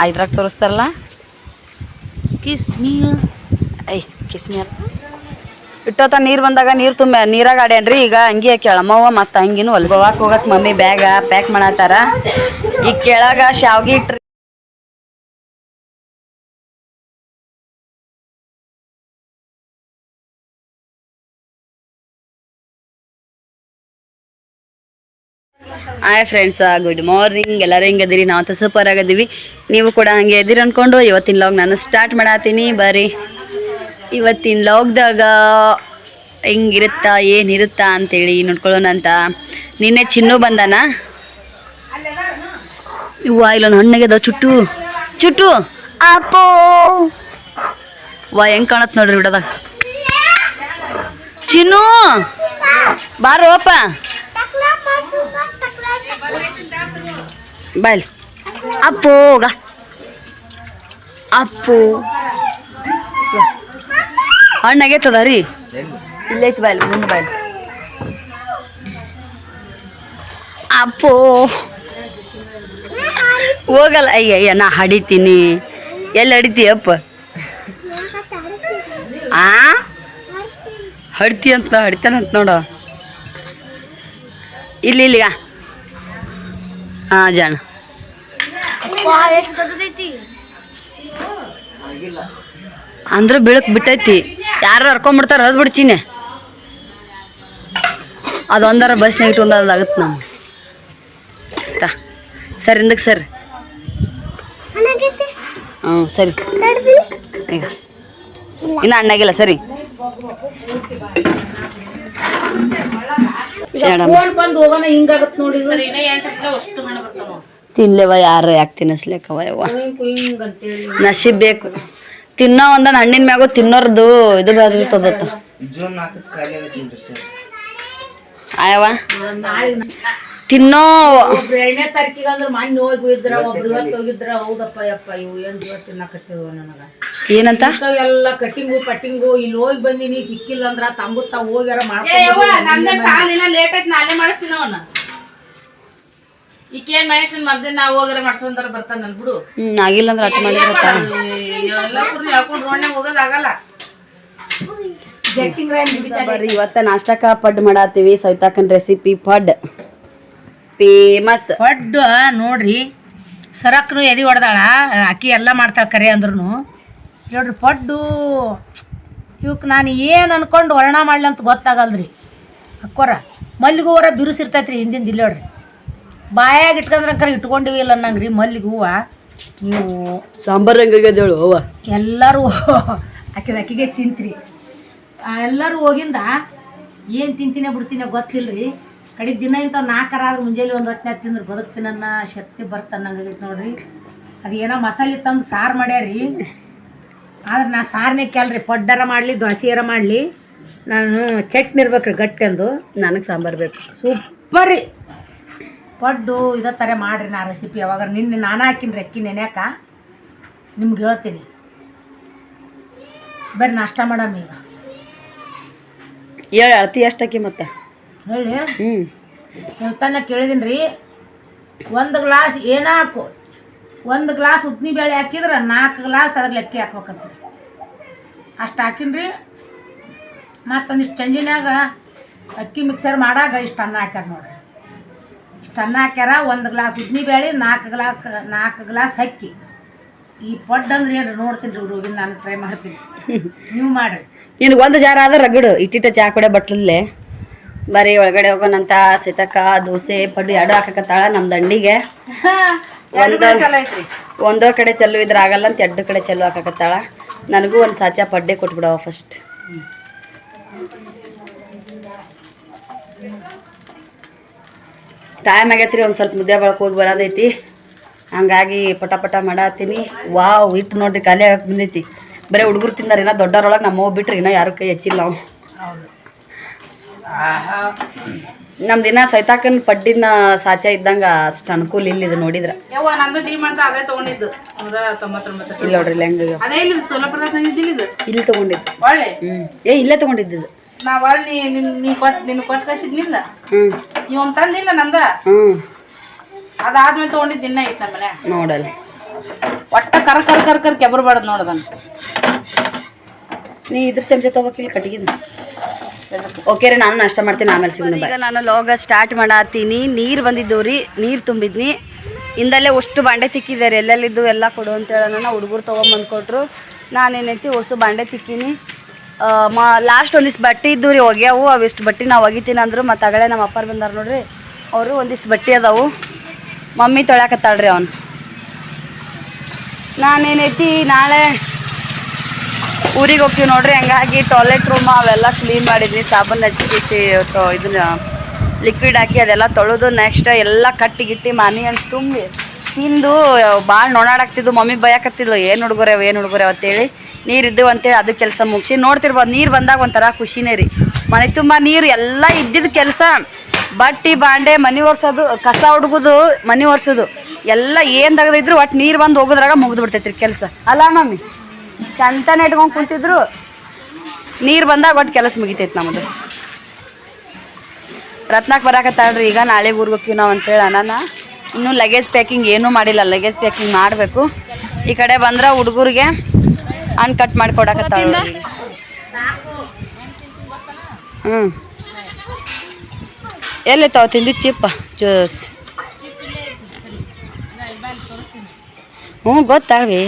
ಇದ್ರಾಗ ತೋರಿಸ್ತಾರಲ್ಲ ಕಿಸ್ಮಿ ಕಿಸ್ಮಿ ಇಟ್ಟೋತ ನೀರು ಬಂದಾಗ ನೀರು ತುಂಬ ನೀರಾಗ ಆಡ್ಯಾನ್ರಿ ಈಗ ಹಂಗೆ ಕೇಳಮ್ಮವ್ವ ಮತ್ತು ಹಂಗಿನೂ ಹೊಲ ಗೋವಾಕ್ ಹೋಗಕ್ಕೆ ಮಮ್ಮಿ ಬ್ಯಾಗ ಪ್ಯಾಕ್ ಮಾಡತ್ತಾರ ಈಗ ಕೆಳಗ ಶಾವ್ಗಿ ಇಟ್ರಿ ಹಾಯ್ ಫ್ರೆಂಡ್ಸ್ ಗುಡ್ ಮಾರ್ನಿಂಗ್ ಎಲ್ಲರೂ ಹೆಂಗದಿರಿ ನಾವು ಸೂಪರ್ ಆಗಿದ್ದೀವಿ ನೀವು ಕೂಡ ಹಂಗೆ ಎದಿರಿ ಅಂದ್ಕೊಂಡು ಇವತ್ತಿನ ಲಾಗ್ ನಾನು ಸ್ಟಾರ್ಟ್ ಮಾಡತ್ತೀನಿ ಬರ್ರಿ ಇವತ್ತಿನ ಲಾಗ್ದಾಗ ಹೆಂಗಿರುತ್ತಾ ಏನಿರುತ್ತಾ ಅಂತೇಳಿ ನೋಡ್ಕೊಳ್ಳೋಣ ಅಂತ ನಿನ್ನೆ ಚಿನ್ನು ಬಂದಾನ ಇವ್ವ ಇಲ್ಲೊಂದು ಹಣ್ಣಾಗ್ಯದ ಚುಟ್ಟು ಚುಟ್ಟು ಅಪ್ಪೋ ವಾ ಹೆಂಗೆ ಕಾಣತ್ ನೋಡ್ರಿ ಬಿಡದಾಗ ಚಿನ್ನು ಬಾರೋಪ ಬಾಯ್ ಅಪ್ಪೋಗ ಅಪ್ಪು ಹಣ್ಣಾಗೈತದ ರೀ ಇಲ್ಲೈತಿ ಬಾಯ್ ಮುಂದೆ ಬಾಯ್ ಅಪ್ಪೋ ಹೋಗಲ್ಲ ಅಯ್ಯ ನಾ ಹಡಿತೀನಿ ಎಲ್ಲಿ ಹಡಿತೀಯಪ್ಪ ಆ ಹಡ್ತಿ ಅಂತ ಹಡಿತಾನಂತ ನೋಡು ಇಲ್ಲಿಗ ಹಾಂ ಜಾಣ ಅಂದ್ರೆ ಬೀಳಕ್ ಬಿಟ್ಟೈತಿ ಯಾರು ಹರ್ಕೊಂಡ್ಬಿಡ್ತಾರ ಹದ್ ಬಿಡ್ತೀನಿ ಅದೊಂದಾರ ಬಸ್ನಾಗ ಇಟ್ಟು ಅದಾಗತ್ತೆ ನಾವು ಸರಿ ಹಿಂದಕ್ಕೆ ಸರಿ ಹ್ಞೂ ಸರಿ ಈಗ ಇನ್ನು ಹಣ್ಣಾಗಿಲ್ಲ ಸರಿ ತಿನ್ಲೇವ ಯಾರು ಯಾಕೆ ತಿನ್ನಿಸ್ಲೇಕವ ಯವ್ವ ನಸೀಬ್ ಬೇಕು ತಿನ್ನೋ ಒಂದೊಂದು ಹಣ್ಣಿನ ಮ್ಯಾಗು ತಿನ್ನೋರ್ದು ಇದು ಬರ್ತದತ್ತ ಆಯವ ತಿನ್ನೋ ಎರಡನೇ ತಾರೀಕಿಗೆ ಅಂದ್ರೆ ಮಣ್ಣು ಹೋಗಿದ್ರ ಒಬ್ರು ಇವತ್ತು ಹೋಗಿದ್ರ ಹೌದಪ್ಪ ಯಪ್ಪ ಇವು ಏನ್ ಇವತ್ತು ತಿನ್ನಕತ್ತಿದ್ವ ನನಗ ಏನಂತ ಎಲ್ಲ ಕಟ್ಟಿಂಗು ಪಟ್ಟಿಂಗು ಇಲ್ಲಿ ಹೋಗಿ ಬಂದಿನಿ ಸಿಕ್ಕಿಲ್ಲ ಅಂದ್ರ ತಂಗುತ್ತ ಹೋಗ್ಯಾರ ಲೇಟ್ ಆಯ್ತು ನಾಳೆ ಮಾಡಿಸ್ತೀನಿ ಅವನ್ನ ಈಕೇನ್ ಮಹೇಶನ್ ಮರ್ದಿನ ನಾವು ಹೋಗ್ಯಾರ ಮಾಡ್ಸೋಂತಾರ ಬರ್ತಾನಲ್ ಬಿಡು ಆಗಿಲ್ಲ ಅಂದ್ರೆ ಅಟ್ಟ ಮಾಡಿದ್ರ ಎಲ್ಲ ಕುರ್ನಿ ಹೇಳ್ಕೊಂಡು ರೋಡ್ನಾಗ ಹೋಗೋದಾಗಲ್ಲ ಬರ್ರಿ ಇವತ್ತ ನಾಷ್ಟಕ್ಕ ಪಡ್ ಮಾಡತ್ತೀವಿ ಸವಿತಾಕನ್ ರೆಸಿಪಿ ಪಡ್ ಫೇಮಸ್ ಪಡ್ಡು ನೋಡ್ರಿ ಸರಕ್ನು ಎದಿ ಹೊಡೆದಾಳ ಅಕ್ಕಿ ಎಲ್ಲ ಮಾಡ್ತಾಳೆ ಕರೆ ಅಂದ್ರೂ ನೋಡ್ರಿ ಪಡ್ಡು ಇವಕ್ಕೆ ನಾನು ಏನು ಅನ್ಕೊಂಡು ವರ್ಣ ಮಾಡ್ಲಿ ಅಂತ ಗೊತ್ತಾಗಲ್ರಿ ಅಕ್ಕೋರ ಮಲ್ಲಿಗೆ ಹೂವರ ಬಿರುಸಿರ್ತೈತ್ರಿ ಹಿಂದಿಂದ ಇಲ್ಲಿ ನೋಡ್ರಿ ಬಾಯಾಗ ಇಟ್ಕೊಂಡ್ರೆ ಇಟ್ಕೊಂಡಿವಿ ಇಲ್ಲ ಅನ್ನಂಗ್ರಿ ಮಲ್ಲಿಗೆ ಹೂವು ನೀವು ಸಾಂಬಾರ್ ಹಂಗಾಗ್ಯದೇಳು ಅವ್ವ ಎಲ್ಲರೂ ಅಕ್ಕಿಗೆ ಚಿಂತ್ರಿ ಎಲ್ಲರೂ ಹೋಗಿಂದ ಏನು ತಿಂತೀನಿ ಬಿಡ್ತೀನಿ ಗೊತ್ತಿಲ್ಲರಿ ಕಡೆ ದಿನ ಇಂಥ 4 ಆದ್ರೆ ಮುಂಜಾನೆ ಒಂದು ಹೊತ್ತಿನಾಗ ತಿಂದ್ರೆ ಬದುಕ್ತೀನನ್ನ ಶಕ್ತಿ ಬರ್ತನ್ನಂಗೈತೆ ನೋಡ್ರಿ ಅದು ಏನೋ ಮಸಾಲೆ ತಂದು ಸಾರು ಮಾಡ್ಯಾರಿ ಆದ್ರೆ ನಾ ಸಾರನೇ ಕೇಳ್ರಿ ಪಡ್ಡರ ಮಾಡಲಿ ದೋಸೆಯರ ಮಾಡಲಿ ನಾನು ಚಟ್ನಿ ಇರ್ಬೇಕ್ರಿ ಗಟ್ಟಿ ಅಂದು ನನಗೆ ಸಾಂಬಾರು ಬೇಕು ಸೂಪರ್ ರೀ ಪಡ್ಡು ಇದೇ ಥರ ಮಾಡಿರಿ ನಾ ರೆಸಿಪಿ ಯಾವಾಗ ನಿನ್ನೆ ನಾನು ಹಾಕಿನ್ರಿ ಅಕ್ಕಿ ನೆನ್ಯಾಕ ನಿಮ್ಗೆ ಹೇಳ್ತೀನಿ ಬರ್ರಿ ನಾಷ್ಟ ಮಾಡಮ್ಮ ಈಗ ಹೇಳಿ ಅಳತಿ ಎಷ್ಟಕ್ಕಿ ಮತ್ತೆ ಹೇಳಿ ಸವಿತಾನ ಕೇಳಿದೀನಿ ರೀ 1 ಗ್ಲಾಸ್ ಏನ ಹಾಕು 1 ಗ್ಲಾಸ್ ಉದ್ದಿನ ಬೇಳೆ ಹಾಕಿದ್ರೆ 4 ಗ್ಲಾಸ್ ಅದ್ರಲ್ಲಿ ಅಕ್ಕಿ ಹಾಕ್ಬೇಕಂತ ಅಷ್ಟು ಹಾಕಿನ್ರಿ ಮತ್ತೊಂದಿಷ್ಟು ಚಂಜಿನಾಗ ಅಕ್ಕಿ ಮಿಕ್ಸರ್ ಮಾಡಾಗ ಇಷ್ಟು ಅನ್ನ ಹಾಕ್ಯಾರ ನೋಡ್ರಿ ಇಷ್ಟು ಅನ್ನ ಹಾಕ್ಯಾರ 1 ಗ್ಲಾಸ್ ಉದ್ದಿನ ಬೇಳೆ 4 ಗ್ಲಾಸ್ ಅಕ್ಕಿ ಈ ಪಡ್ಡು ಅಂದ್ರೆ ಏನು ನೋಡ್ತೀನಿ ರೀ ಹುಡುಗಿನ ನಾನು ಟ್ರೈ ಮಾಡ್ತೀನಿ ನೀವು ಮಾಡಿರಿ ನಿನಗೆ ಒಂದು ಜಾರ ಆದ್ರೆ ರಗಡು ಇಟ್ಟಿಟ್ಟ ಚಾ ಕೊಡೆ ಬಟ್ಲಲ್ಲೇ ಬರೀ ಒಳಗಡೆ ಹೋಗೋಣಂತ ಸೀತಕ್ಕ ದೋಸೆ ಪಡ್ಡು ಎರಡು ಹಾಕಕತ್ತಾಳ ನಮ್ಮ ದಂಡಿಗೆ ಒಂದೋ ಕಡೆ ಚಲ್ಲು ಇದ್ರೆ ಆಗಲ್ಲ ಅಂತ 2 ಕಡೆ ಚಲ್ಲು ಹಾಕಕತ್ತಾಳ ನನಗೂ ಒಂದು ಸಾಚಾ ಪಡ್ಡೆ ಕೊಟ್ಬಿಡವ ಫಸ್ಟ್ ಟೈಮ್ ಆಗೈತ್ರಿ ಒಂದು ಸ್ವಲ್ಪ ಮುದ್ದೆ ಬಳಕೆ ಹೋಗಿ ಬರೋದೈತಿ ಹಂಗಾಗಿ ಪಟ ಮಾಡತ್ತೀನಿ ವಾವ್ ಇಟ್ಟು ನೋಡ್ರಿ ಖಾಲಿ ಆಗಕ್ಕೆ ಬಂದೈತಿ ಬರೀ ಹುಡುಗರು ತಿಂದಾರ ಇನ್ನ ದೊಡ್ಡವ್ರೊಳಗೆ ನಮ್ಮ ಹೋಗಿ ಬಿಟ್ರಿ ಇನ್ನೂ ಯಾರು ಕೈ ಹೆಚ್ಚಿಲ್ಲ ನಾವು ನಮ್ಮ ದಿನ ಸೈತಾಕನ್ ಪಡ್ಡಿನ ಸಾಚ ಇದ್ದಂಗ ಅಷ್ಟು ಅನುಕೂಲ ಇಲ್ಲಿದೆ ನೋಡಿದ್ರ ಇಲ್ಲ ನೋಡ್ರಿ ಇಲ್ಲಿ ತಗೊಂಡಿದ್ದು ಇಲ್ಲೇ ತಗೊಂಡಿದ್ದು ಅದಾದ್ಮೇಲೆ ತಗೊಂಡಿದ್ದು ಇನ್ನ ಐತೆ ನಮ್ಮ ಮನೆ ನೋಡಲ್ಲ ಒಟ್ಟ ಕರ್ ಕೆಬರ್ಬಾರ್ದು ನೋಡದನ್ನ. ನೀ ಇದ್ರ ಚಮಚ ತಗೋಕಿಲ್ಲ ಕಟ್ಟಿಗಿದ. ಓಕೆ ರೀ, ನಾನು ನಾಷ್ಟ ಮಾಡ್ತೀನಿ, ಆಮೇಲೆ ಸಿಗೋಣ. ಈಗ ನಾನು ಲಾಗ ಸ್ಟಾರ್ಟ್ ಮಾಡತ್ತೀನಿ. ನೀರು ಬಂದಿದ್ದು ರೀ, ನೀರು ತುಂಬಿದ್ನಿ. ಇಂದಲ್ಲೇ ಅಷ್ಟು ಬಾಂಡೆ ತಿಕ್ಕಿದ್ದಾರೆ, ಎಲ್ಲೆಲ್ಲಿದ್ದು ಎಲ್ಲ ಕೊಡು ಅಂತೇಳಿ ನಾನು ಹುಡುಗರು ತೊಗೊಂಬಂದು ಕೊಟ್ಟರು. ನಾನೇನೈತಿ ಹೊಸ ಬಾಂಡೆ ತಿಕ್ಕೀನಿ. ಲಾಸ್ಟ್ ಒಂದಿಷ್ಟು ಬಟ್ಟೆ ಇದ್ದು ರೀ ಒಗ್ಯಾವು. ಅವಿಷ್ಟು ಬಟ್ಟೆ ನಾವು ಒಗಿತೀನಿ ಅಂದರು. ಮತ್ತು ಆಗಲೇ ನಮ್ಮ ಅಪ್ಪಾರು ಬಂದಾರ ನೋಡ್ರಿ, ಅವರು ಒಂದಿಷ್ಟು ಬಟ್ಟೆ ಅದಾವು. ಮಮ್ಮಿ ತೊಳ್ಯಾಕತ್ತಾಳ್ರಿ ಅವನು. ನಾನೇನೈತಿ ನಾಳೆ ಊರಿಗೆ ಹೋಗ್ತೀವಿ ನೋಡ್ರಿ. ಹಂಗಾಗಿ ಟಾಯ್ಲೆಟ್ ರೂಮ್ ಅವೆಲ್ಲ ಕ್ಲೀನ್ ಮಾಡಿದ್ವಿ, ಸಾಬೂನು ಹಚ್ಚಿಸಿ ಇದನ್ನ ಲಿಕ್ವಿಡ್ ಹಾಕಿ ಅದೆಲ್ಲ ತೊಳೆದು ನೆಕ್ಸ್ಟ್ ಎಲ್ಲ ಕಟ್ಟಿ ಗಿಟ್ಟಿ ಮನೆ ಅಂತ ತುಂಬಿ ತಿಂದು ಭಾಳ ನೋಡಾಡಾಕ್ತಿದ್ದು. ಮಮ್ಮಿ ಭಯಕತ್ತಿದ್ಲು, ಏನು ಹುಡುಗರವ ಅಂತೇಳಿ. ನೀರಿದ್ದು ಅಂತೇಳಿ ಅದು ಕೆಲಸ ಮುಗಿಸಿ ನೋಡ್ತಿರ್ಬೋದು. ನೀರು ಬಂದಾಗ ಒಂಥರ ಖುಷಿನೇ ರೀ. ಮನೆ ತುಂಬ ನೀರು ಎಲ್ಲ ಇದ್ದಿದ್ದು ಕೆಲಸ, ಬಟ್ಟೆ ಬಾಂಡೆ ಮನೆ ಒರೆಸೋದು, ಕಸ ಹುಡುಗೋದು, ಮನೆ ಒರೆಸೋದು ಎಲ್ಲ ಏನು ತೆಗೆದಿದ್ರು ಒಟ್ಟು ನೀರು ಬಂದು ಹೋಗೋದ್ರಾಗ ಮುಗಿದು ಬಿಡ್ತೈತ್ರಿ ಕೆಲಸ. ಅಲ್ಲ ಮಮ್ಮಿ, ಚಂತನ ಇಟ್ಕೊಂಡು ಕುಂತಿದ್ರು, ನೀರು ಬಂದಾಗ ಒಟ್ಟು ಕೆಲಸ ಮುಗಿತೈತೆ ನಮ್ಮದು. ರತ್ನಾಕ್ ಬರಾಕತ್ತಾಳ್ರಿ. ಈಗ ನಾಳೆ ಊರಿಗೆ ಹೋಗ್ತೀವಿ ನಾವು ಅಂತೇಳಿ ಅನಾನ. ಇನ್ನೂ ಲಗೇಜ್ ಪ್ಯಾಕಿಂಗ್ ಏನೂ ಮಾಡಿಲ್ಲ, ಲಗೇಜ್ ಪ್ಯಾಕಿಂಗ್ ಮಾಡಬೇಕು. ಈ ಕಡೆ ಬಂದ್ರೆ ಹುಡುಗರಿಗೆ ಹಣ್ಣು ಕಟ್ ಮಾಡಿ ಕೊಡಕತ್ತಾಳ. ಎಲ್ಲಿ ತಾವು ತಿಂದಿದ್ದು ಚಿಪ್ಪ ಜ್ಯೂಸ್? ಗೊತ್ತಾಳ್ವಿ.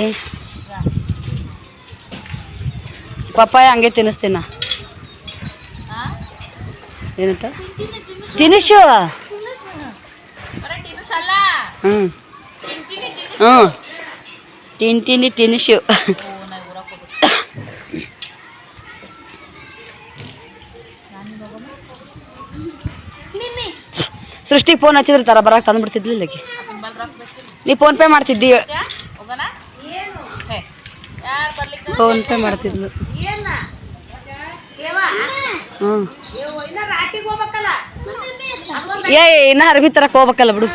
ಪಪ್ಪಾಯ ಹಂಗೆ ತಿನ್ನಿಸ್ತೀನ. ಏನಂತ ತಿನಿಸು? ತಿನಿಸು. ಸೃಷ್ಟಿಗೆ ಫೋನ್ ಹಚ್ಚಿದ್ರೆ ತರ ಬರಕ್ಕೆ ತಂದುಬಿಡ್ತಿದ್ಲಿಲ್ಲ. ನೀ ಫೋನ್ ಪೇ ಮಾಡ್ತಿದ್ದಿ? ಫೋನ್ ಪೇ ಮಾಡ್ತಿದ್ಲು. ಇನ್ನ ಅರ್ಬಿ ತರಕ್ ಹೋಗ್ಬೇಕಲ್ಲ ಬಿಡು.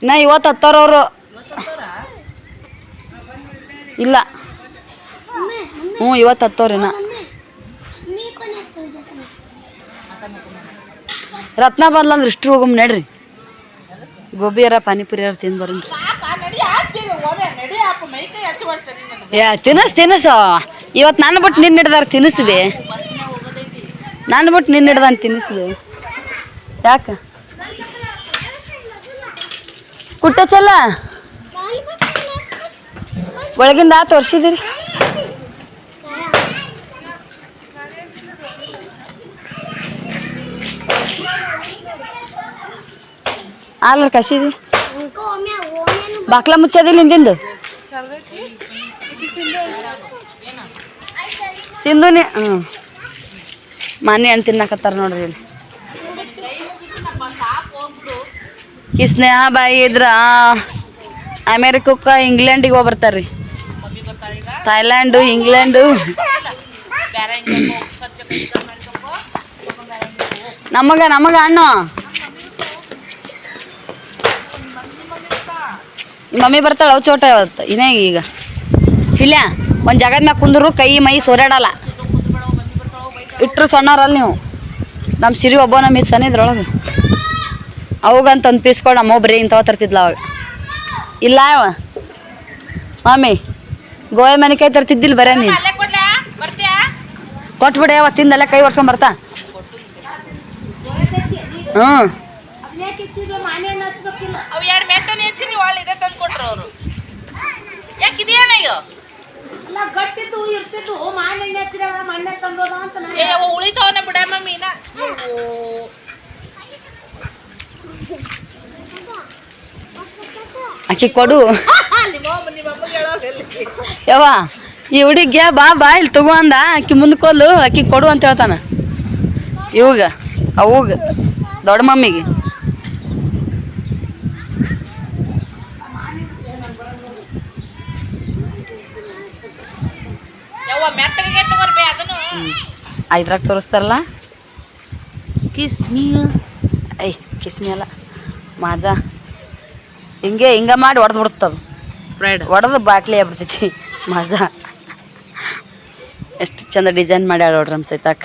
ನಾ ಇವತ್ತು ಹತ್ತಾರವ್ರು ಇಲ್ಲ. ಇವತ್ತು ಹತ್ತವ್ರಿನ. ರತ್ನ ಬಂದ್ಲಂದ್ರೆ ಇಷ್ಟು ಹೋಗಮ್ ನಡ್ರಿ. ಗೋಬಿಯಾರ ಪಾನಿಪುರಿಯಾರ ತಿಂದು ಬರೋಣ. ತಿನಸು ಇವತ್ತು ನಾನು ಬಿಟ್ಟು ನಿನ್ನ ಹಿಡ್ದಾರ ತಿನ್ನಿಸ್ಬಿ. ನಾನು ಬಿಟ್ಟು ನಿನ್ನ ಹಿಡ್ದಾನ ತಿನ್ನಿಸ್ಬಿ. ಯಾಕೆ ಕುಟ್ಟಚಲ್ಲ ಒಳಗಿಂದ ತೋರಿಸಿದಿರಿ? ಆಲ್ರ ಕಸಿದಿ ಬಾಕ್ಲ ಮುಚ್ಚದಿಲ್ಲ ಹಿಂದಿಂದು ಸಿಂಧುನಿ. ಮನೆ ಹಣ್ಣು ತಿನ್ನಕತ್ತಾರ ನೋಡ್ರಿ ಇಲ್ಲಿ. ಸ್ನೇಹ ಬಾಯಿ ಇದ್ರ ಅಮೇರಿಕಕ್ಕೆ ಇಂಗ್ಲೆಂಡಿಗೆ ಹೋಗ್ಬರ್ತಾರ್ರಿ. Thailand, England. ನಮಗ ಅಣ್ಣ ಮಮ್ಮಿ ಬರ್ತಾಳೆ. ಅವು ಚೋಟ ಇವತ್ತು ಇನ್ನೇ ಈಗ ಇಲ್ಲ. ಒಂದು ಜಾಗದ ಮ್ಯಾಗ ಕುಂದ್ರು ಕೈ ಮೈ ಸೋರಾಡಲ್ಲ. ಇಟ್ಟರು ಸಣ್ಣವ್ರಲ್ಲ ನೀವು. ನಮ್ಮ ಸಿರಿ ಒಬ್ಬನ ಮಿಸ್ ಅನ್ನಿದ್ರೊಳಗೆ ಅವಾಗಂತ ಒಂದು ಪೀಸ್ ಕೊಡು. ನಮ್ಮ ಒಬ್ಬರೇ ಇಂಥವ ತರ್ತಿದ್ಲ ಅವಾಗ. ಇಲ್ಲ ಅವ ಮಮ್ಮಿ ಗೋವೆ ಮನೆಕಾಯಿ ತರ್ತಿದ್ದಿಲ್ಲ ಬರೇ ನೀನು. ಕೊಟ್ಬಿಡಿ ಅವ ತಿಂದೆಲ್ಲ ಕೈ ಒರ್ಸ್ಕೊಂಬರ್ತಾ. ಉಳಿತವನ ಬಿಡ ಮೀನ. ಆಕಿ ಕೊಡು ಯವ್ವ. ಈ ಹುಡುಗಿಗೆ ಬಾ ಇಲ್ಲಿ ತಗೋ ಅಂದ. ಆಕಿ ಮುಂದ್ಕೊಲ್ಲು ಆಕಿ ಕೊಡು ಅಂತ ಹೇಳ್ತಾನ. ಇವಾಗ ಅವಾಗ ದೊಡ್ಡ ಮಮ್ಮಿಗೆ ಇದ್ರಾಗ ತೋರಿಸ್ತಾರಲ್ಲ ಕಿಸ್ಮಿ. ಕಿಸ್ಮಿ ಅಲ್ಲ ಮಾಜಾ. ಹಿಂಗ ಮಾಡಿ ಹೊಡೆದು ಬಿಡ್ತವ. ಸ್ಪ್ರೈಡ್ ಹೊಡೆದು ಬಾಟ್ಲಿ ಆಗ್ಬಿಡ್ತೈತಿ ಮಾಜಾ. ಎಷ್ಟು ಚಂದ ಡಿಸೈನ್ ಮಾಡ್ಯಾಳ ನೋಡ್ರಿ ನಮ್ಮ ಸೈತಾಕ.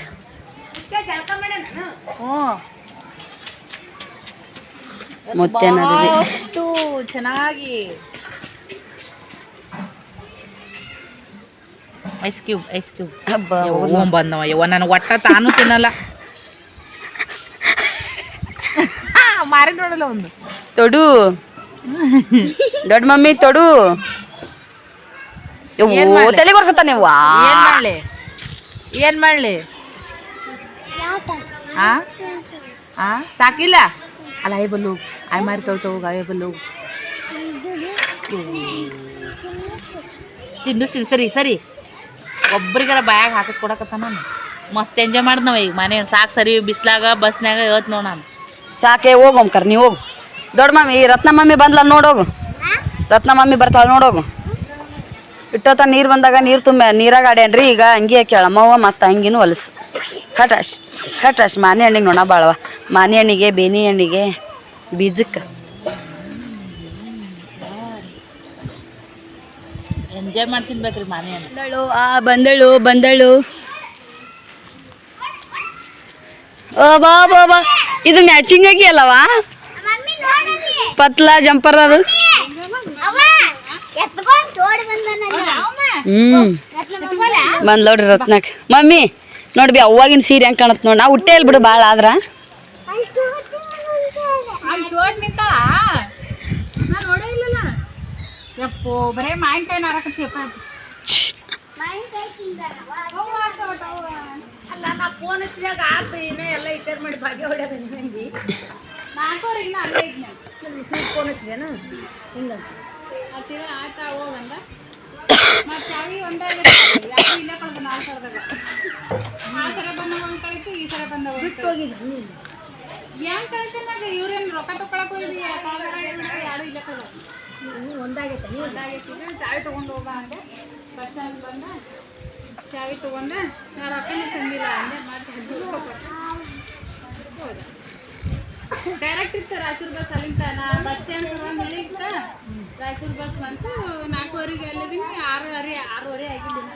ಮುತ್ಯನ ಅರಿವಿ ಚೆನ್ನಾಗಿ ಐಸ್ ಕ್ಯೂಬ್ ಬಂದವ ಯವ್ವ ನನಗೆ ಒಟ್ಟ ತಾನು ತಿನ್ನಲ್ಲ ಮಾರಿ ನೋಡಲ್ಲ ಒಂದು ತೊಡು ದೊಡ್ಡ ಮಮ್ಮಿ ತೊಡು ತಲೆ ಕೊರ್ಸತ್ತ ನೀವು ಏನ್ ಮಾಡ್ಲಿ ಸಾಕಿಲ್ಲ ಅಲ್ಲ ಆಯ್ ಬಲ್ಲು ಆಯ್ ಮಾರಿ ತೊಳ್ತೋಗ ಆಯ್ ಬಲ್ಲು ತಿನ್ನು ಸರಿ ಒಬ್ರಿಗಾರ ಬಾಯಾಗ ಹಾಕಿಸ್ಕೊಡಕತ್ತ ನಾನು ಮಸ್ತ್ ಎಂಜಾಯ್ ಮಾಡ್ದವ ಈಗ ಮನೆ ಸಾಕು ಸರಿ ಬಿಸ್ಲಾಗ ಬಸ್ನಾಗ ಇವತ್ತು ನೋಡ ನಾನು ಸಾಕೆ ಹೋಗಮ್ಕರ್ ನೀವು ಹೋಗು ದೊಡ್ಡ ಮಮ್ಮಿ ರತ್ನ ಮಮ್ಮಿ ಬಂದ್ಲ ನೋಡೋಗು ರತ್ನ ಮಮ್ಮಿ ಬರ್ತಾಳ ನೋಡೋಗು ಇಟ್ಟೋತ ನೀರು ಬಂದಾಗ ನೀರು ನೀರಾಗ ಆಡ್ಯಾನ್ರಿ ಈಗ ಹಂಗೆ ಕೇಳಮ್ಮವ್ವ ಮತ್ತು ಹಂಗಿನೂ ಹೊಲಸು ಹಟಾಶ್ ಮಾನೆ ಹಣ್ಣಿಗೆ ನೊಣ ಬಾಳವ ಮಾನೆ ಹಣ್ಣಿಗೆ ಬೇನಿ ಹಣ್ಣಿಗೆ ಬೀಜಕ್ಕೆ ಎಂಜಾಯ್ ಮಾಡಿ ತಿನ್ಬೇಕ್ರಿ ಮನೆ ಬಂದಳು ಓ ಬಾ ಇದು ಮ್ಯಾಚಿಂಗ್ ಆಗಿ ಅಲ್ಲವಾ ಪತ್ಲಾ ಜಂಪರ್ ಅದು ಬಂದ್ ನೋಡ್ರಿ ರತ್ನಾಕ್ ಮಮ್ಮಿ ನೋಡ್ಬಿ ಅವಾಗಿನ ಸೀರೆ ಹೆಂಗೆ ಕಾಣತ್ ನೋಡಿ ನಾ ಹುಟ್ಟೆ ಇಲ್ಲಿ ಬಿಡು ಭಾಳ ಆದ್ರ ಬರೇ ಮಾವಿನಕಾಯಿ ನಾರಕತ್ತೀಯಪ್ಪ ಅಲ್ಲ ನಾ ಫೋನ್ ಹಚ್ಚಿದಾಗ ಆತು ಇನ್ನೇ ಎಲ್ಲ ವಿಚಾರ ಮಾಡಿ ಭಾಗ್ಯ ಹೊಡ್ಯೋದು ನಂಗೆ ನಾಲ್ಕೂವರೆ ಇನ್ನ ಅಲ್ಲೇ ಇದ್ನ ಫೋನ್ ಹಚ್ಚಿದೇನು ಹಿಂಗೆ ಹಚ್ಚಿದ ಆಯ್ತಾ ಹೋಗಂದ ಮತ್ತು ಚಾವಿ ಒಂದಾಗ ಯಾರು ಇಲ್ಲ ಕಳೆದ 4 ಸಾವಿರದಾಗ ಆ ಸರ ಬಂದ ಒಂದು ಕಳಿತು ಈ ಸರ ಬಂದ ಬಿಟ್ಟು ಹೋಗಿದ್ದು ನೀನು ಏನು ಕಳಿತೇನಾಗ ಇವ್ರೇನು ರೊಕ್ಕ ತಗೊಳಕ್ ಹೋಗಿದ್ವಿ ಯಾರು ಇಲ್ಲ ಕಳೆದ ಒಂದಾಗೈತೆ ನೀವು ಒಂದಾಗೈತಿ ಚಾವಿ ತೊಗೊಂಡು ಹೋಗ ಅಂದೆ ಬಸ್ ಸ್ಟ್ಯಾಂಡ್ ಬಂದ ಚಾವಿ ತೊಗೊಂಡೆ ನಾ ರೊಕ್ಕನೇ ತಂದಿಲ್ಲ ಅಂದೆ ಮಾಡ್ತೀನಿ ಡೈರೆಕ್ಟ್ ಇತ್ತು ರಾಯಚೂರು ಬಸ್ ಅಲ್ಲಿಂದ ನಾ ಬಸ್ ಸ್ಟ್ಯಾಂಡ್ ನಡೀತ ರಾಯಚೂರು ಬಸ್ ಬಂತು 4:15 ಅಲ್ಲಿದ್ದೀನಿ 6:30 ಆಗಿದ್ದೀನಿ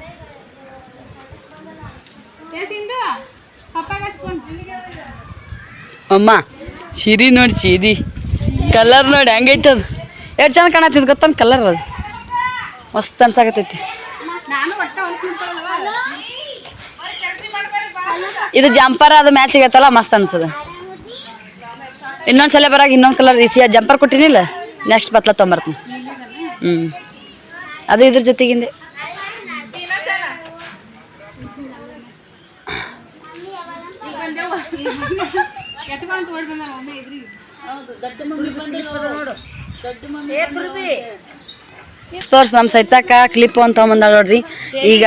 ಕೇಸಿಂದು ಪಪ್ಪಾಗ ಹಚ್ಕೊಂಡು ಅಮ್ಮ ಸಿರಿ ನೋಡಿ ಸಿರಿ ಕಲರ್ ನೋಡಿ ಹೆಂಗೈತದ ಎಷ್ಟು ಚಂದ ಕಾಣತ್ತಿದ್ ಗೊತ್ತಂದ ಕಲರ್ ಅದು ಮಸ್ತ್ ಅನ್ಸಾಕತ್ತೈತಿ ನಾನು ಒಟ್ಟ ಹೊಲ್ಸ್ಕೊಂಡ್ಕೊಳ್ಳಲ್ವ ಇದು ಜಂಪರ್ ಅದು ಮ್ಯಾಚ್ ಆಗೈತಲ್ಲ ಮಸ್ತ್ ಅನ್ಸದ ಇನ್ನೊಂದು ಸಲ ಬರಾಗ ಇನ್ನೊಂದು ಕಲರ್ ಇಸಿ ಜಂಪರ್ ಕೊಟ್ಟಿನಿಲ್ಲ ನೆಕ್ಸ್ಟ್ ಬತ್ಲ ತೊಂಬರ್ತೀನಿ ಅದು ಇದ್ರ ಜೊತೆಗಿಂದೆ ತೋರ್ಸ್ ನಮ್ಮ ಸೈತಾಕ ಕ್ಲಿಪ್ ಅಂತ ತೊಗೊಂಬಂದಾಳ ನೋಡ್ರಿ ಈಗ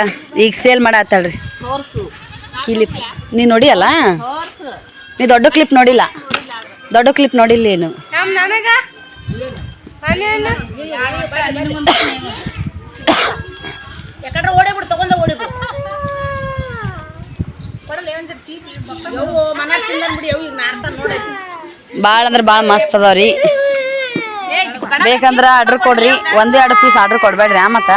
ಸೇಲ್ ಮಾಡತ್ತಾಳ್ರಿ ಕ್ಲಿಪ್ ನೀ ನೋಡಿಯಲ್ಲ ನೀ ದೊಡ್ಡ ಕ್ಲಿಪ್ ನೋಡಿಲ್ಲ ಏನು ಭಾಳ ಅಂದ್ರೆ ಭಾಳ ಮಸ್ತ್ ಅದಾವ್ರಿ ಬೇಕಂದ್ರೆ ಆರ್ಡ್ರ್ ಕೊಡ್ರಿ 1-2 ಪೀಸ್ ಆರ್ಡ್ರ್ ಕೊಡ್ಬೇಡ್ರಿ ಮತ್ತ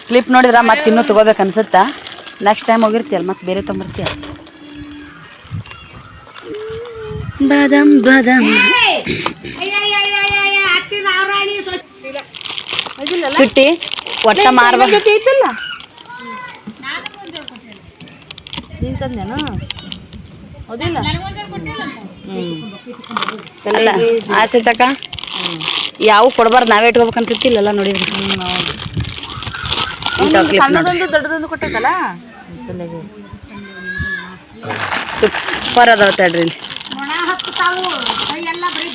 ಕ್ಲಿಪ್ ನೋಡಿದ್ರ ಮತ್ತೆ ಇನ್ನೂ ತಗೋಬೇಕು ಅನ್ಸುತ್ತ ನೆಕ್ಸ್ಟ್ ಟೈಮ್ ಹೋಗಿರ್ತೀಯಲ್ಲ ಮತ್ತೆ ಬೇರೆ ತೊಗೊಂಬರ್ತೀಯ ಬಾದಾಮ್ ಚುಟ್ಟಿ ಒಟ್ಟ ಮಾರ್ಬೇಕು ಆಸೆ ತಕ ಯಾವ ಕೊಡ್ಬಾರ್ದು ನಾವೇ ಇಟ್ಕೋಬೇಕು ಅನ್ಸುತ್ತಿಲ್ಲ ನೋಡಿದ್ರಿ ದೊಡ್ಡದೊಂದು ಕೊಟ್ಟೈತಲ್ಲ ಸೂಪರ್ ಅದಾವ ತಡ್ರಿ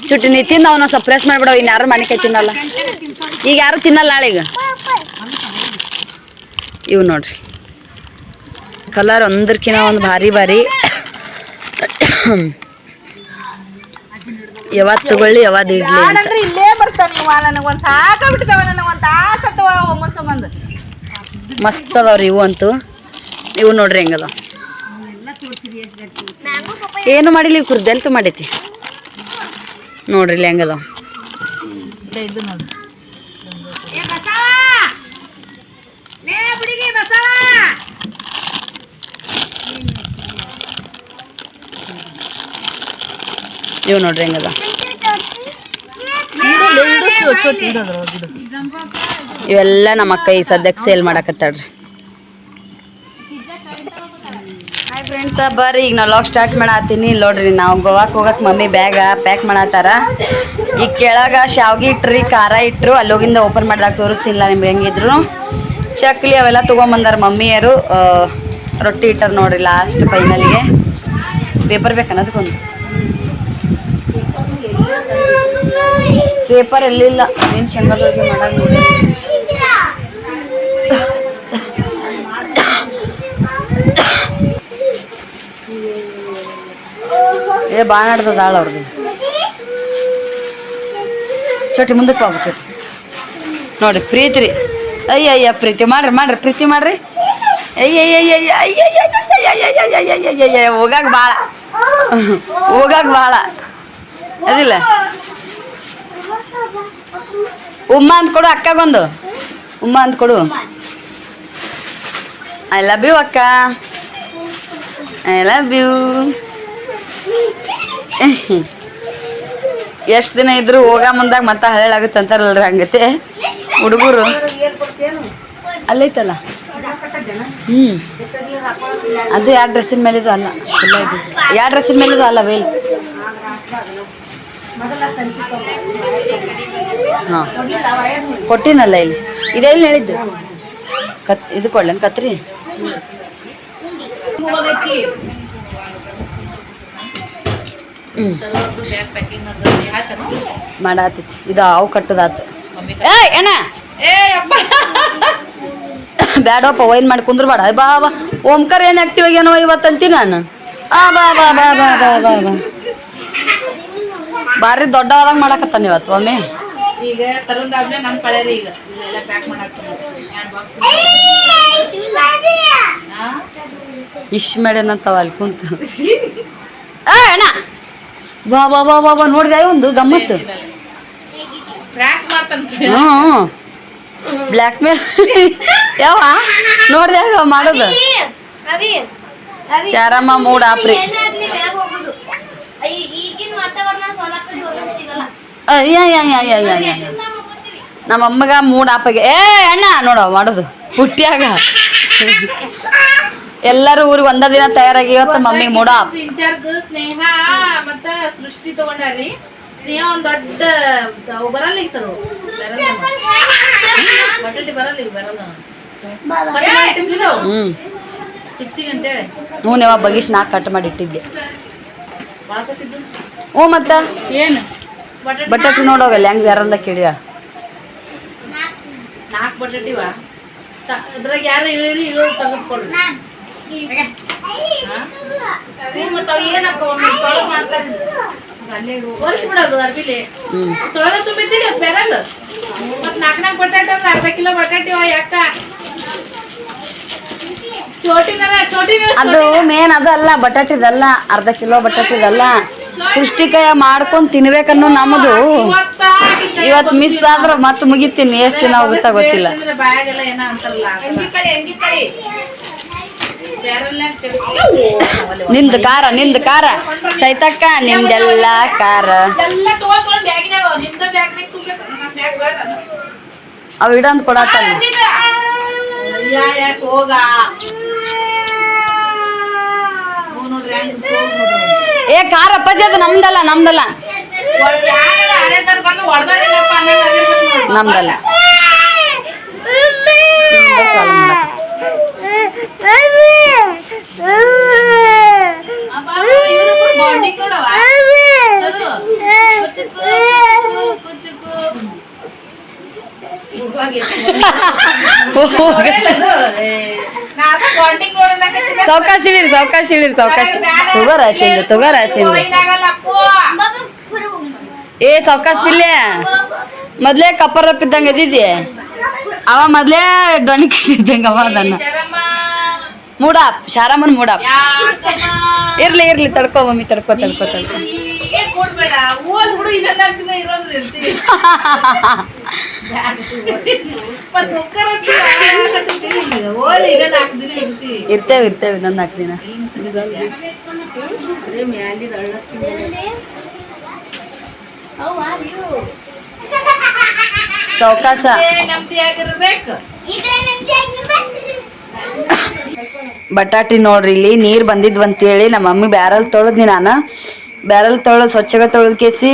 ಚುಟ್ಟಿ ನೀ ತಿಂದ ಅವನ್ನ ಸ್ವಲ್ಪ ಪ್ರೆಸ್ ಮಾಡ್ಬಿಡವ ಇನ್ಯಾರು ಮನೆಕಾಯಿ ತಿನ್ನಲ್ಲ ಈಗ ಯಾರು ತಿನ್ನಲ್ಲ ನಾಳೀಗ ಇವು ನೋಡ್ರಿ ಕಲರ್ ಒಂದರ್ಕಿನ ಒಂದು ಭಾರಿ ಯಾವತ್ತು ತಗೊಳ್ಳಿ ಯಾವತ್ತು ಇಡ್ಲಿ ಅಂತ ಇಲ್ಲೇ ಬರ್ತಾನೆ ನನಗೊಂದು ಸಾಕಾಗ್ಬಿಟ್ಟಿದಾವ ನನಗೊಂದು ತಾಸತ್ತವ ಒಮ್ಮೆ ಮಸ್ತ್ ಅದಾವ್ರಿ ಇವು ಅಂತೂ ಇವು ನೋಡ್ರಿ ಹೆಂಗದ ಏನು ಮಾಡಿಲ್ಲ ಕುರ್ದೆಲ್ತು ಮಾಡೈತಿ ನೋಡ್ರಿ ಇಲ್ಲಿ ಹೆಂಗದ ಇದು ನೋಡಿ ಇವು ನೋಡ್ರಿ ಹೆಂಗದ ಇವೆಲ್ಲ ನಮ್ಮ ಅಕ್ಕ ಈ ಸದ್ಯಕ್ಕೆ ಸೇಲ್ ಮಾಡಕತ್ತಾಳ್ರಿ ಹಾಯ್ ಫ್ರೆಂಡ್ಸ ಬರ್ರಿ ಈಗ ನಾವು ಲಾಗ್ ಸ್ಟಾರ್ಟ್ ಮಾಡತ್ತೀನಿ ನೋಡ್ರಿ ನಾವು ಗೋವಾಕ್ಕೆ ಹೋಗಕ್ಕೆ ಮಮ್ಮಿ ಬ್ಯಾಗ ಪ್ಯಾಕ್ ಮಾಡತ್ತಾರ ಈಗ ಕೆಳಗೆ ಶಾವ್ಗೆ ಇಟ್ರಿ ಖಾರ ಇಟ್ಟರು ಅಲ್ಲೋಗಿಂದ ಓಪನ್ ಮಾಡಿದಾಗ ತೋರಿಸ್ತಿಲ್ಲ ನಿಮ್ಗೆ ಹೆಂಗಿದ್ರು ಚಕ್ಲಿ ಅವೆಲ್ಲ ತೊಗೊಂಬಂದಾರ ಮಮ್ಮಿಯರು ರೊಟ್ಟಿ ಇಟ್ಟಾರ ನೋಡ್ರಿ ಲಾಸ್ಟ್ ಫೈನಲಿಗೆ ಪೇಪರ್ ಬೇಕನ್ನೋದಕ್ಕೊಂದು ಪೇಪರ್ ಎಲ್ಲಿಲ್ಲ ಏನು ಶೇಂಗಾದವ್ರಿಗೆ ಮಾಡಾಗ ನೋಡಿ ಏ ಭಾಳ ನಡ್ದದ ಆಳ ಅವ್ರಿಗೆ ಚೋಟಿ ಮುಂದಕ್ಕೆ ಹೋಗ್ಬೇಕು ಚೋಟಿ ನೋಡ್ರಿ ಪ್ರೀತಿ ರೀ ಅಯ್ಯ ಪ್ರೀತಿ ಮಾಡ್ರಿ ಪ್ರೀತಿ ಮಾಡ್ರಿ ಅಯ್ಯ ಹೋಗಾಕ ಭಾಳ ಅದಿಲ್ಲ ಉಮ್ಮ ಅಂತ ಕೊಡು ಅಕ್ಕಗೊಂದು ಉಮ್ಮ ಅಂತ ಕೊಡು ಐ ಲವ್ ಯು ಅಕ್ಕ ಐ ಲವ್ ಯು ಎಷ್ಟು ದಿನ ಇದ್ರು ಹೋಗ ಮುಂದಾಗ ಮತ್ತೆ ಹಳ್ಳಾಗುತ್ತೆ ಅಂತಾರಲ್ರಿ ಹಂಗತೆ ಹುಡುಗರು ಅಲ್ಲೈತಲ್ಲ ಅದು ಯಾವ ಡ್ರೆಸ್ಸಿನ ಮೇಲಿದು ಅಲ್ಲ ಎಲ್ಲ ಇದು ಯಾವ ಡ್ರೆಸ್ಸಿನ ಮೇಲಿದು ಅಲ್ಲ ವೇಲ್ ಹಾಂ ಕೊಟ್ಟಿನಲ್ಲ ಇಲ್ಲಿ ಇದೆಲ್ಲಿ ಹೇಳಿದ್ದು ಇದು ಕೊಡ್ಲೇನು ಕತ್ರಿ ಮಾಡಾತೈತಿ ಇದು ಅವು ಕಟ್ಟದಾತು ಏಯ್ ಅಣ್ಣ ಬ್ಯಾಡಪ್ಪ ವೈನ್ ಮಾಡಿ ಕುಂದ್ರ ಬೇಡ ಬಾ ಬಾ ಓಂಕಾರ ಏನು ಆಕ್ಟಿವ್ ಆಗ್ಯಾನೋ ಇವತ್ತು ಅಂತೀನಿ ನಾನು ಬಾ ಬಾ ಬಾ ಬಾ ಬಾ ಬಾ ಬಾ ಭಾರಿ ದೊಡ್ಡವಾದಾಗ ಮಾಡಕತ್ತಾನ ಇವತ್ತು ಒಮ್ಮೆ ಈಗ ತರುಂದಾದ್ಮೇಲೆ ನಮ್ಮ ಕಳೆರಿ ಈಗ ಎಲ್ಲ ಪ್ಯಾಕ್ ಮಾಡಾಕ್ತೀನಿ ಇಶ್ ಮಾಡ್ಯಾನಂತವ ಅಲ್ಲಿ ಕುಂತು ಅಣ್ಣ ಬಾ ಬಾ ಬಾ ಬಾ ಬಾ ನೋಡಿದೆ ಒಂದು ಗಮ್ಮತ್ತು ಹ್ಞೂ ಬ್ಲ್ಯಾಕ್ ಮೇಲ್ ಯಾವ ನೋಡಿದೆ ಮಾಡೋದು ಶಾರಮ್ಮ ಮೂಡ್ ಆಪ್ರಿ ನಮ್ಮ ಅಮ್ಮಗ ಮೂಡ್ ಆಪಾಗೆ ಅಣ್ಣ ನೋಡ ಮಾಡೋದು ಹುಟ್ಟಿಯಾಗ ಎಲ್ಲರೂ ಊರಿಗೆ ಒಂದ ದಿನ ತಯಾರಾಗಿ ಇವತ್ತು ಮಮ್ಮಿಗೆ ಮೂಡ ಇನ್ಚಾರ್ಜ್ ಸ್ನೇಹ ಮತ್ತ ಸೃಷ್ಟಿ ತಗೊಂಡಾರಿ ಸ್ನೇಹ ಒಂದ್ ದೊಡ್ಡ ಬರಲ್ಲ ಈಗ ಸರ್ ಬಟಾಟಿ ಬರಲ್ಲ ಈಗ ಬರಲ್ಲ ಚಿಪ್ಸಿಗೆ ಅಂತೇಳಿ ಹ್ಞೂ ನೀವು ಬಗೀಶ್ ನಾಲ್ಕು ಕಟ್ ಮಾಡಿ ಇಟ್ಟಿದ್ದೆ ಹ್ಞೂ ಮತ್ತ ಏನು ಬಟಾಟಿ ನೋಡೋಗಲ್ಲ ಹೆಂಗ್ ಯಾರಲ್ಲ ಕೇಳಿಯ 4 ಬಟಾಟಿವ ಅದ್ರಾಗ ಯಾರು ಇಳಿರಿ ಇಳೋದು ತೆಗೆದುಕೊಡ್ರಿ ಮತ್ತೆ ಅವು ಏನಪ್ಪ ಒಮ್ಮೆ ತೊಳೆದು ಮಾಡ್ತಾರೆ ಒರೆಸ್ಬಿಡೋದು ಅರ್ಬಿಲಿ ತೊಳೆದ ತುಂಬಿದ್ದೀರಿ ಅದು ಬೇರಲ್ಲ ಮತ್ತೆ 4 ಬಟಾಟಿ ಅಂದ್ರೆ ಅರ್ಧ ಕಿಲೋ ಬಟಾಟಿ ಯಾಕ ಅದು ಮೇನ್ ಅದಲ್ಲ ಬಟಾಟಿದಲ್ಲ ಅರ್ಧ ಕಿಲೋ ಬಟಾಟಿದಲ್ಲ ಸೃಷ್ಟಿಕಾಯ ಮಾಡ್ಕೊಂಡು ತಿನ್ಬೇಕನ್ನೋ ನಮ್ಮದು ಇವತ್ತು ಮಿಸ್ ಆದ್ರೆ ಮತ್ತೆ ಮುಗಿತೀನಿ ಎಷ್ಟು ದಿನ ಹೋಗುತ್ತಾ ಗೊತ್ತಿಲ್ಲ ನಿಂದು ಕಾರ ಸೈತಕ್ಕ ನಿಂದೆಲ್ಲ ಕಾರ ಅವ್ ಇಡಂದ್ ಕೊಡತ್ತಾನ ಏ ಕಾರ ಅಪ್ಪಾಜಿ ಅದು ನಮ್ದಲ್ಲ ನಮ್ದಲ್ಲ ಸಾವಕಾಶ ಇಳಿರಿ ತಗೋರ ಏ ಸಾವಕಾಶ ಬಿಲ್ಲೆ ಮೊದ್ಲೇ ಕಪ್ಪರಪ್ಪಿದ್ದಂಗ ಅದಿದ್ದೆ ಅವ ಮೊದ್ಲೇ ಡೊಣಿ ಕಟ್ಟಿದ್ದಂಗ ಅವ ಅದನ್ನ ಮೂಡಾಪ್ ಶಾರಮ್ಮನ್ ಮೂಡಾಪ್ ಇರ್ಲಿ ತಡ್ಕೋ ಮಮ್ಮಿ ತಡ್ಕೋ ಇರ್ತೇವೆ ಇನ್ನೊಂದು 4 ದಿನ. ಸಾವಕಾಶ ಬಟಾಟಿ ನೋಡ್ರಿ, ಇಲ್ಲಿ ನೀರ್ ಬಂದಿದ್ವಂತೇಳಿ ನಮ್ಮ ಮಮ್ಮಿ ಬ್ಯಾರಲ್ ತೊಳೆದ್ನಿ. ನಾನು ಬ್ಯಾರಲ್ ಸ್ವಚ್ಛಗ ತೊಳೆದ್ ಕೇಸಿ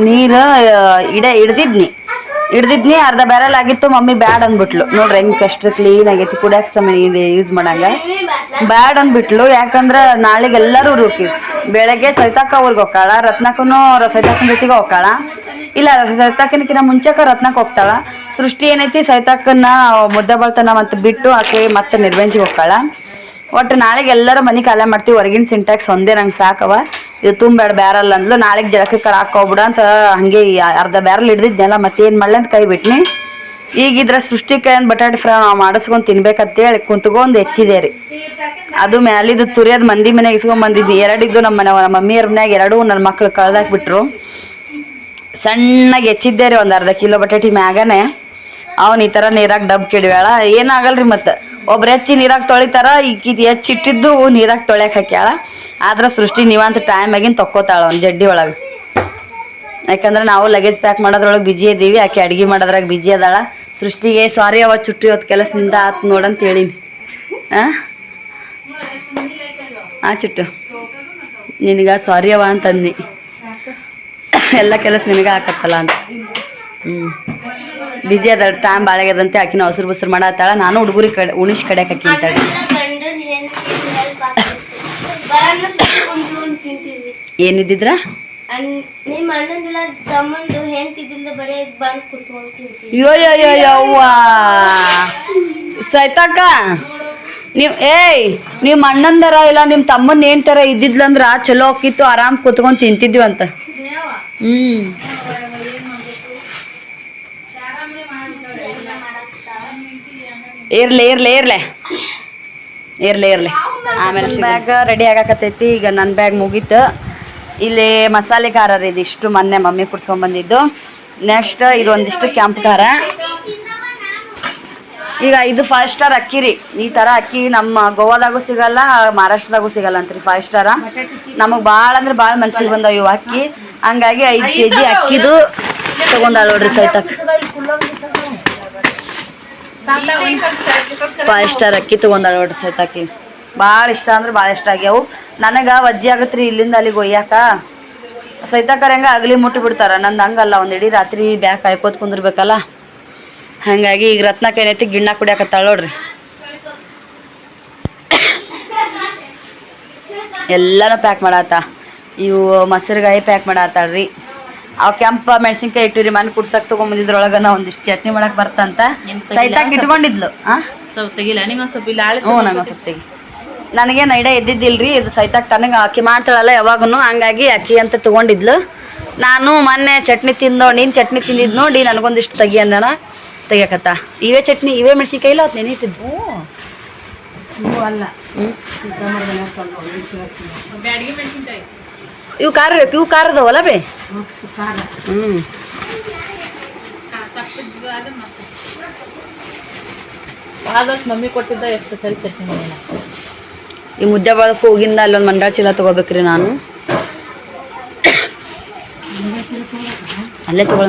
ನೀರು ಹಿಡ್ದಿದ್ನಿ ಅರ್ಧ ಬ್ಯಾರಲ್ ಆಗಿತ್ತು. ಮಮ್ಮಿ ಬ್ಯಾಡ್ ಅಂದ್ಬಿಟ್ಲು. ನೋಡ್ರಿ ಹೆಂಗ್ ಅಷ್ಟು ಕ್ಲೀನ್ ಆಗೈತಿ, ಕುಡಿಯಾಕ ಸಮಯ ಯೂಸ್ ಮಾಡಂಗ ಬ್ಯಾಡ್ ಅಂದ್ಬಿಟ್ಲು. ಯಾಕಂದ್ರ ನಾಳೆಗೆ ಎಲ್ಲರೂ ರುಕಿ ಬೆಳಗ್ಗೆ ಸವಿತಾಕ ಊರ್ಗ್ ಹೋಗ್ತಾಳ, ರತ್ನಕ್ಕೂ ಸವಿತಾಕನ ಜೊತೆಗೆ ಹೋಗ್ತಾಳ. ಇಲ್ಲ ಸವಿತಾಕನಕಿನ ಮುಂಚೆಕ ರತ್ನಕ್ ಹೋಗ್ತಾಳ. ಸೃಷ್ಟಿ ಏನೈತಿ ಸವಿತಾಕನ್ನ ಮುದ್ದೆ ಬಳ್ತನ ಮತ್ತೆ ಬಿಟ್ಟು ಆಕೆ ಮತ್ತೆ ನಿರ್ವೆಂಜಿಗೆ ಹೋಗ್ತಾಳ. ಒಟ್ಟು ನಾಳೆಗೆ ಎಲ್ಲರೂ ಮನೆ ಖಾಲಿ ಮಾಡ್ತೀವಿ. ಹೊರಗಿನ ಸಿಂಟ್ಯಾಕ್ಸ್ ಒಂದೇ ನಂಗೆ ಸಾಕವ, ಇದು ತುಂಬೇಡ ಬ್ಯಾರಲ್ ಅಂದ್ಲು. ನಾಳೆಗೆ ಜಳಕಕ್ಕೆ ಹಾಕೋಬಿಡ ಅಂತ ಹಂಗೆ ಅರ್ಧ ಬ್ಯಾರಲ್ ಹಿಡ್ದಿದ್ನೆಲ್ಲ ಮತ್ತೇನು ಮಾಡ್ಲಿ ಅಂತ ಕೈ ಬಿಟ್ನಿ. ಈಗಿದ್ರ ಸೃಷ್ಟಿ ಕೈಯಿಂದ ಬಟಾಟಿ ಫ್ರೈ ಮಾಡಿಸ್ಕೊಂಡು ತಿನ್ಬೇಕಂತೇಳಿ ಕುಂತ್ಕೊಂಡು ಹೆಚ್ಚಿದೆ ರೀ. ಅದು ಮ್ಯಾಲಿದು ತುರಿಯೋದು ಮಂದಿ ಮನೆಗೆ ಇಸ್ಕೊಂಡ್ ಬಂದಿದ್ನಿ. 2 ಇದ್ದು ನಮ್ಮ ಮಮ್ಮಿಯವ್ರ ಮನ್ಯಾಗ 2 ನನ್ನ ಮಕ್ಳು ಕಳ್ದಾಕ್ಬಿಟ್ರು. ಸಣ್ಣಗೆ ಹೆಚ್ಚಿದ್ದೆ ರೀ, ಒಂದು ಅರ್ಧ ಕಿಲೋ ಬಟಾಟಿ ಮ್ಯಾಗನೆ. ಅವ್ನು ಈ ಥರ ನೀರಾಗ ಡಬ್ ಕೆಡವ್ಯಾಳ. ಏನಾಗಲ್ರಿ, ಮತ್ತು ಒಬ್ರು ಹೆಚ್ಚಿ ನೀರಾಗ ತೊಳಿತಾರ, ಈಗ ಹೆಚ್ಚಿಟ್ಟಿದ್ದು ನೀರಾಗ ತೊಳ್ಯಾಕ ಹಾಕ್ಯಾಳ. ಆದ್ರೆ ಸೃಷ್ಟಿ ನೀವಂತ ಟೈಮ್ ಆಗಿನ ತೊಕ್ಕೋತಾಳ ಒಂದು ಜಡ್ಡಿ ಒಳಗೆ. ಯಾಕಂದ್ರೆ ನಾವು ಲಗೇಜ್ ಪ್ಯಾಕ್ ಮಾಡೋದ್ರೊಳಗೆ ಬಿಜಿ ಇದ್ದೀವಿ, ಆಕೆ ಅಡುಗೆ ಮಾಡೋದ್ರಾಗ ಬಿಜಿ ಅದಾಳ. ಸೃಷ್ಟಿಗೆ ಸಾರಿ ಅವ ಚುಟ್ಟಿ ಹೊತ್ತು ಕೆಲಸದಿಂದ ಆತು ನೋಡಂತ ಹೇಳೀನಿ. ಚುಟ್ಟು ನಿನಗ ಸಾರಿ ಅವ ಅಂತಂದು ಎಲ್ಲ ಕೆಲಸ ನಿನಗೆ ಹಾಕತ್ತಲ್ಲ ಅಂತ. ಬಿಜಿ ಅದ, ಟೈಮ್ ಬಾಳೆಗದಂತೆ ಆಕಿನ ಅವಸರು ಬಸರು ಮಾಡತ್ತಾಳ. ನಾನು ಹುಡುಗರಿಗೆ ಉಣಿಸ್ ಕಡೆಗೆ ಹಾಕಿಂತಾಳೆ. ಏನಿದ್ದಿದ್ರ ಯವ್ವ ಸೈತಾಕ ನಿಮ್ಮ ಅಣ್ಣಂದರ ಇಲ್ಲ ನಿಮ್ಮ ತಮ್ಮನ್ ಏನ್ ತರ ಇದ್ದಿದ್ಲಂದ್ರ ಚಲೋ ಹೋಗಿತ್ತು, ಆರಾಮ್ ಕುತ್ಕೊಂಡ್ ತಿಂತಿದ್ವಿ ಅಂತ. ಇರ್ಲಿ ಆಮೇಲೆ ಬ್ಯಾಗ್ ರೆಡಿ ಆಗಾಕತ್ತೈತಿ. ಈಗ ನನ್ನ ಬ್ಯಾಗ್ ಮುಗೀತು. ಇಲ್ಲಿ ಮಸಾಲೆ ಖಾರ ರೀ, ಇದಿಷ್ಟು ಮೊನ್ನೆ ಮಮ್ಮಿ ಕುಡ್ಸ್ಕೊಂಡ್ಬಂದಿದ್ದು. ನೆಕ್ಸ್ಟ್ ಇದು ಒಂದಿಷ್ಟು ಕೆಂಪು ಖಾರ. ಈಗ ಇದು 5 ಸ್ಟಾರ್ ಅಕ್ಕಿ ರೀ. ಈ ಥರ ಅಕ್ಕಿ ನಮ್ಮ ಗೋವಾದಾಗೂ ಸಿಗಲ್ಲ, ಮಹಾರಾಷ್ಟ್ರದಾಗೂ ಸಿಗಲ್ಲ ಅಂತ್ರಿ 5 ಸ್ಟಾರ. ನಮಗೆ ಭಾಳ ಅಂದ್ರೆ ಭಾಳ ಮನ್ಸಿಗೆ ಬಂದವು ಇವು ಅಕ್ಕಿ. ಹಂಗಾಗಿ 5 kg ಅಕ್ಕಿದು ತೊಗೊಂಡಾಳ ನೋಡ್ರಿ ಸೈತಕ್ಕೆ. 5 ಸ್ಟಾರ್ ಅಕ್ಕಿ ತೊಗೊಂಡಾಳ ನೋಡ್ರಿ ಸೈತಾಕಿ. ಭಾಳ ಇಷ್ಟ ಅಂದ್ರೆ ಭಾಳ ಇಷ್ಟ ಆಗ್ಯಾವು. ನನಗೆ ವಜ್ಜಿ ಆಗತ್ರಿ ಇಲ್ಲಿಂದ ಅಲ್ಲಿಗೆ ಒಯ್ಯಾಕ. ಸೈತಾಕರ್ ಹೆಂಗೆ ಅಗಲಿ ಮುಟ್ಟಿ ಬಿಡ್ತಾರ, ನಂದು ಹಂಗಲ್ಲ. ಒಂದು ಇಡೀ ರಾತ್ರಿ ಬ್ಯಾಗ್ ಕಾಯ್ಕೋತ ಕುಂದಿರ್ಬೇಕಲ್ಲ. ಹಾಗಾಗಿ ಈಗ ರತ್ನಕ್ಕ ಏನೈತಿ ಗಿಣ್ಣ ಕುಡಿಯಾಕತ್ತಾಳ ನೋಡ್ರಿ. ಎಲ್ಲನೂ ಪ್ಯಾಕ್ ಮಾಡಾತ. ಇವು ಮೊಸರುಗಾಯಿ ಪ್ಯಾಕ್ ಮಾಡಾತಾಳ್ರಿ. ಅವು ಕೆಂಪ ಮೆಣಸಿನ್ಕಾಯಿ ಇಟ್ಟಿರಿ, ಮನೆ ಕುಡ್ಸಕ್ ತೊಗೊಂಬಂದಿದ್ರೊಳಗ ನಾ ಒಂದಿಷ್ಟು ಚಟ್ನಿ ಮಾಡಕ್ ಬರ್ತಂತ ಸೈತಾಕ್ ಇಟ್ಕೊಂಡಿದ್ಲು. ಸ್ವಲ್ಪ ತೆಗಿಲ್ಲ ನಿಂಗೊಂದು ಸ್ವಲ್ಪ ಇಲ್ಲ. ನಂಗೆ ಸ್ವಲ್ಪ ತೆಗಿ. ನನಗೇನು ಐಡಿಯಾ ಇದ್ದಿದ್ದಿಲ್ರಿ, ಇದು ಸೈತಾಕ್ ತನಗೆ ಅಕ್ಕಿ ಮಾಡ್ತಾಳಲ್ಲ ಯಾವಾಗೂ. ಹಂಗಾಗಿ ಅಕ್ಕಿ ಅಂತ ತೊಗೊಂಡಿದ್ಲು. ನಾನು ಮೊನ್ನೆ ಚಟ್ನಿ ನೀನು ಚಟ್ನಿ ತಿಂದಿದ್ದು ನೋಡಿ ನನಗೊಂದಿಷ್ಟು ತೆಗಿ ಅಂದನ ತೆಗಿಯಕತ್ತ. ಇವೇ ಚಟ್ನಿ ಇವೇ ಮೆಣಸಿನ್ಕಾಯಿ ಇಲ್ಲ ಅವತ್ತು ನೆನೀತಿದ್ದು ಅಲ್ಲ. ಇವು ಖಾರ ಅದಾವಲ್ಲ ಬೇ. ಮಮ್ಮಿ ಕೊಟ್ಟಿದ್ದ ಎಷ್ಟು ಸರಿ ಚಟ್ನಿ ಮಾಡಿಲ್ಲ. ಈ ಮುದ್ದೆ ಬಳಕ ಹೋಗಿಂದ ಅಲ್ಲೊಂದು ಮಂಡಾಳ ಚೀಲ ತೊಗೋಬೇಕ್ರಿ ನಾನು. ಅಲ್ಲೇ ತೊಗೊಳ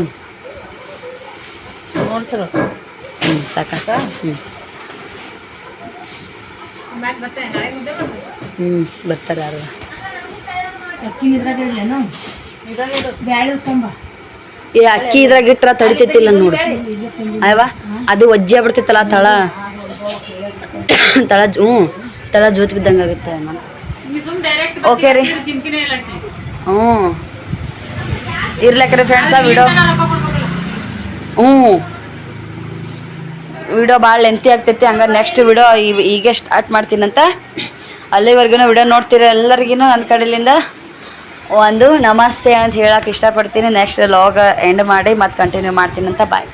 ನೋಡ್ಸರು. ಸಾಕ. ಬರ್ತಾರೆ ಯಾರು. ಅಕ್ಕಿ ಇದ್ರಾಗ ಇಟ್ರ ತಡಿತೈತಿಲ್ಲ ನೋಡಿ ಅಯ್ಯವ. ಅದು ವಜ್ಜಿ ಆಗ್ಬಿಡ್ತೈತಲ್ಲ ತಳ ತಳ ಜೋತ್ ಬಿದ್ದಂಗೆ ಆಗುತ್ತೆ. ಓಕೆ ರೀ. ಇರ್ಲಕ್ರಿ ಫ್ರೆಂಡ್ಸ ವಿಡಿಯೋ ಭಾಳ ಲೆಂತಿ ಆಗ್ತೈತಿ. ಹಂಗಾರೆ ನೆಕ್ಸ್ಟ್ ವಿಡಿಯೋ ಈಗ ಸ್ಟಾರ್ಟ್ ಮಾಡ್ತೀನಂತ. ಅಲ್ಲಿವರೆಗೂ ವಿಡಿಯೋ ನೋಡ್ತೀರ ಎಲ್ಲರಿಗೂ ನನ್ನ ಕಡೆಯಿಂದ ಒಂದು ನಮಸ್ತೆ ಅಂತ ಹೇಳಕ್ಕೆ ಇಷ್ಟಪಡ್ತೀನಿ. ನೆಕ್ಸ್ಟ್ ಲಾಗ್ ಎಂಡ್ ಮಾಡಿ ಮತ್ತೆ ಕಂಟಿನ್ಯೂ ಮಾಡ್ತೀನಂತ. ಬಾಯ್.